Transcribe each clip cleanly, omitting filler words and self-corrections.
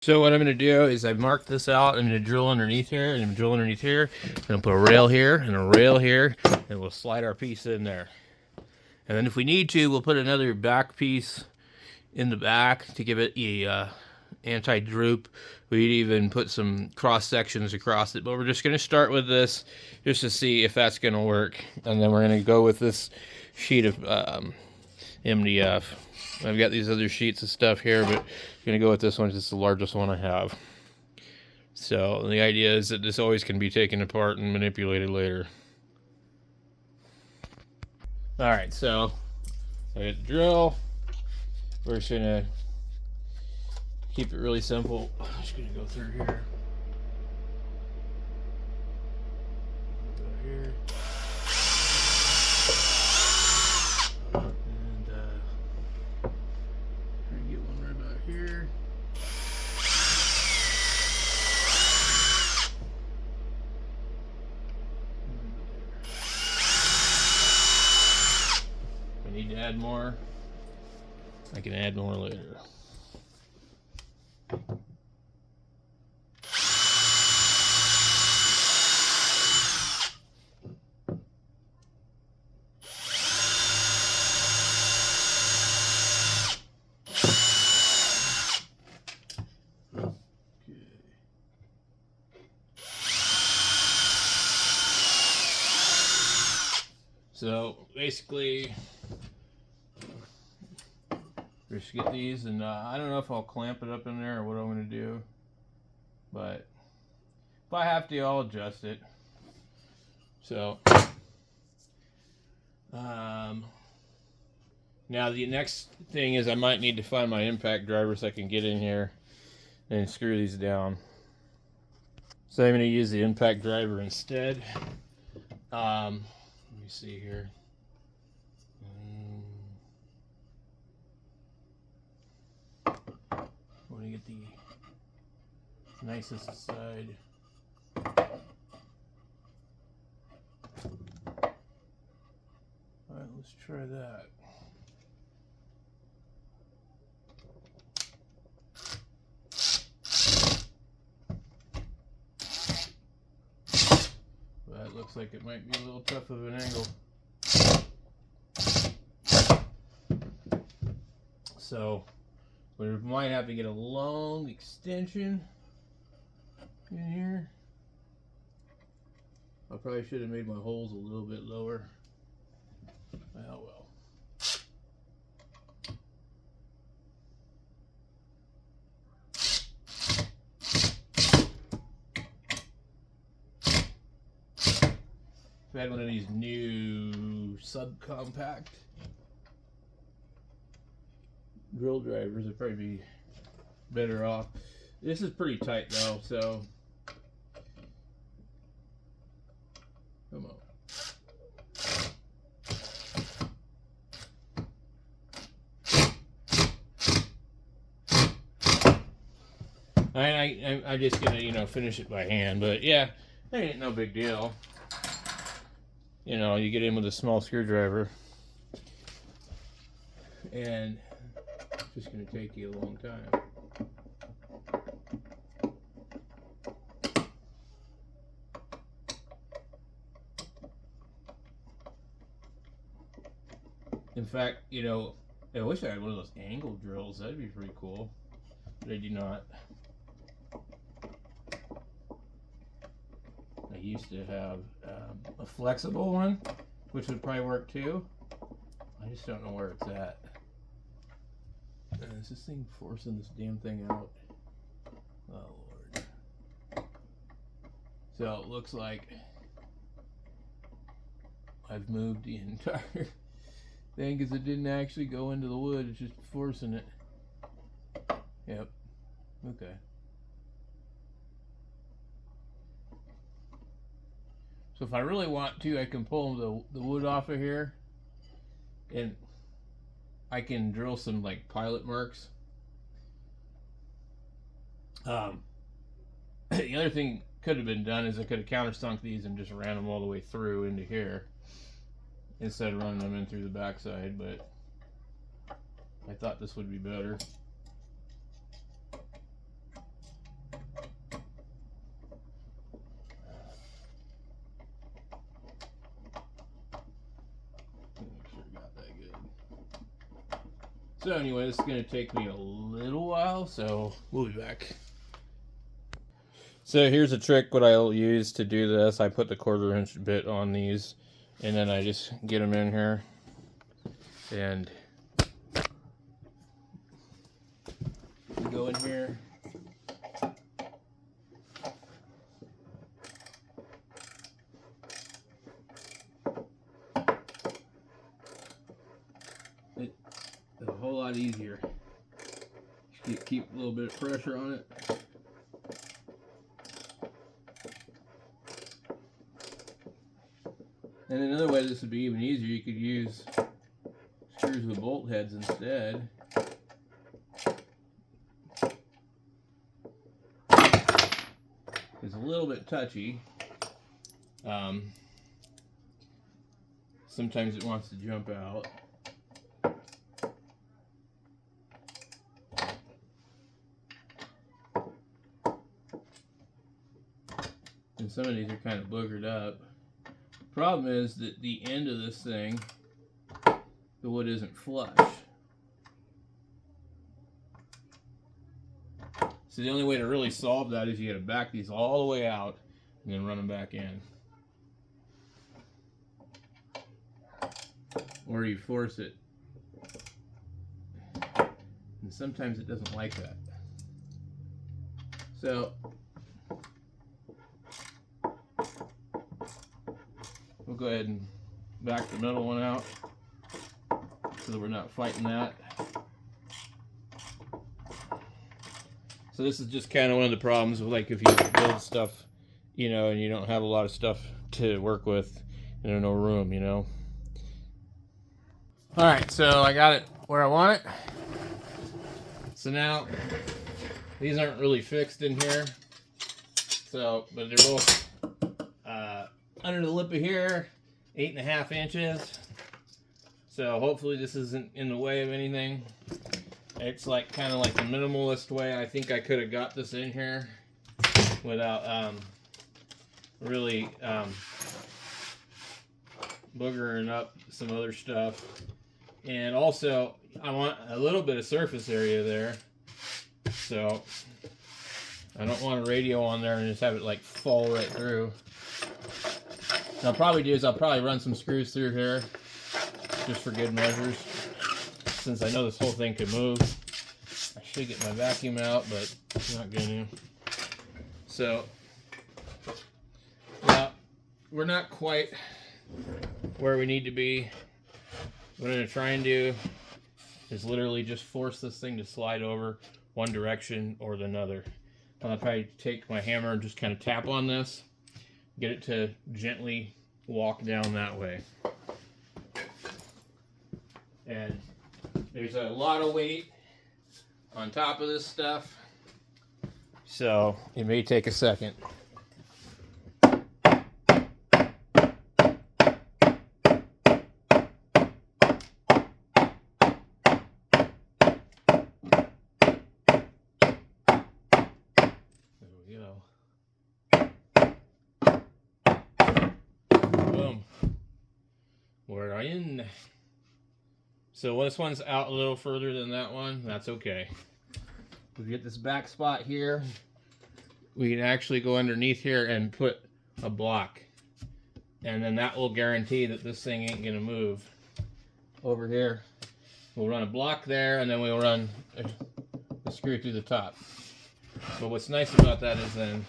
So what I'm going to do is I've marked this out. I'm going to drill underneath here, and drill underneath here. I'm going to put a rail here and a rail here, and we'll slide our piece in there. And then if we need to, we'll put another back piece in the back to give it a anti-droop. We'd even put some cross sections across it, but we're just going to start with this just to see if that's going to work. And then we're going to go with this sheet of MDF. I've got these other sheets of stuff here, but I'm going to go with this one. It's the largest one I have. So the idea is that this always can be taken apart and manipulated later. All right, so I got the drill. We're just going to keep it really simple. I'm just going to go through here. Go here. And try to get one right about here. If I need to add more, I can add more later. So basically, just get these, and I don't know if I'll clamp it up in there or what I'm going to do, but if I have to, I'll adjust it. So now the next thing is I might need to find my impact driver so I can get in here and screw these down. So I'm going to use the impact driver instead. Let me see here. Want to get the nicest side. All right, let's try that. That looks like it might be a little tough of an angle. So we might have to get a long extension in here. I probably should have made my holes a little bit lower. Oh well. If I had one of these new subcompact drill drivers, I'd probably be better off. This is pretty tight though, so come on. I'm just gonna, finish it by hand, but yeah, that ain't no big deal. You get in with a small screwdriver, and it's just gonna take you a long time. In fact, I wish I had one of those angle drills. That'd be pretty cool, but I do not. I used to have a flexible one, which would probably work too. I just don't know where it's at. Is this thing forcing this damn thing out? Oh Lord. So it looks like I've moved the entire thing because it didn't actually go into the wood. It's just forcing it. Yep. Okay. So if I really want to, I can pull the wood off of here, and I can drill some like pilot marks. The other thing could have been done is I could have countersunk these and just ran them all the way through into here instead of running them in through the backside, but I thought this would be better. So anyway, this is going to take me a little while, so we'll be back. So here's a trick what I'll use to do this. I put the 1/4 inch bit on these, and then I just get them in here, and go in here. It's a whole lot easier. Just keep a little bit of pressure on it. And another way this would be even easier, you could use screws with bolt heads instead. It's a little bit touchy. Sometimes it wants to jump out. And some of these are kind of boogered up. Problem is that the end of this thing, the wood isn't flush. So the only way to really solve that is you got to back these all the way out and then run them back in. Or you force it. And sometimes it doesn't like that. So we'll go ahead and back the middle one out so that we're not fighting that. So this is just kind of one of the problems with, like, if you build stuff, you know, and you don't have a lot of stuff to work with, and there's no room, you know. All right, so I got it where I want it. So now these aren't really fixed in here. So, but they're both under the lip of here, 8.5 inches. So hopefully this isn't in the way of anything. It's like kind of like the minimalist way. I think I could have got this in here without really boogering up some other stuff. And also, I want a little bit of surface area there. So I don't want a radio on there and just have it like fall right through. What I'll probably do is I'll probably run some screws through here just for good measures, since I know this whole thing could move. I should get my vacuum out, but I'm not going to. So, well, we're not quite where we need to be. What I'm going to try and do is literally just force this thing to slide over one direction or the other. I'll probably take my hammer and just kind of tap on this, get it to gently walk down that way. And there's a lot of weight on top of this stuff, so it may take a second. Boom. We're in. So this one's out a little further than that one. That's okay. We get this back spot here. We can actually go underneath here and put a block. And then that will guarantee that this thing ain't going to move. Over here, we'll run a block there, and then we'll run a screw through the top. But what's nice about that is then,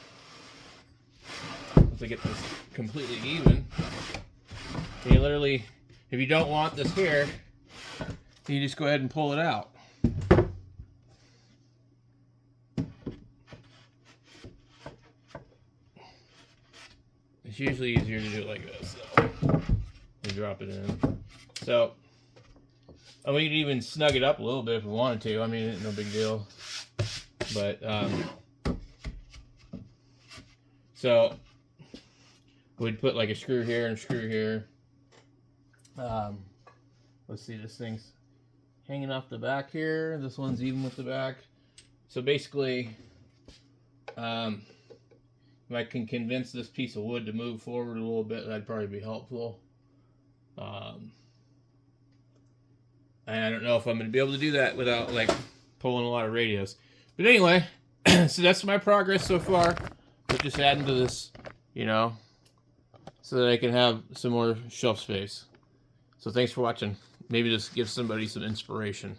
once I get this completely even, you literally, if you don't want this here, you just go ahead and pull it out. It's usually easier to do it like this, so you drop it in. So, and we could even snug it up a little bit if we wanted to. I mean, it's no big deal. But so we'd put like a screw here and a screw here. Let's see, this thing's hanging off the back here. This one's even with the back. So basically, if I can convince this piece of wood to move forward a little bit, that'd probably be helpful. And I don't know if I'm going to be able to do that without like pulling a lot of radios. But anyway, so that's my progress so far. But just adding to this, you know, so that I can have some more shelf space. So thanks for watching. Maybe just give somebody some inspiration.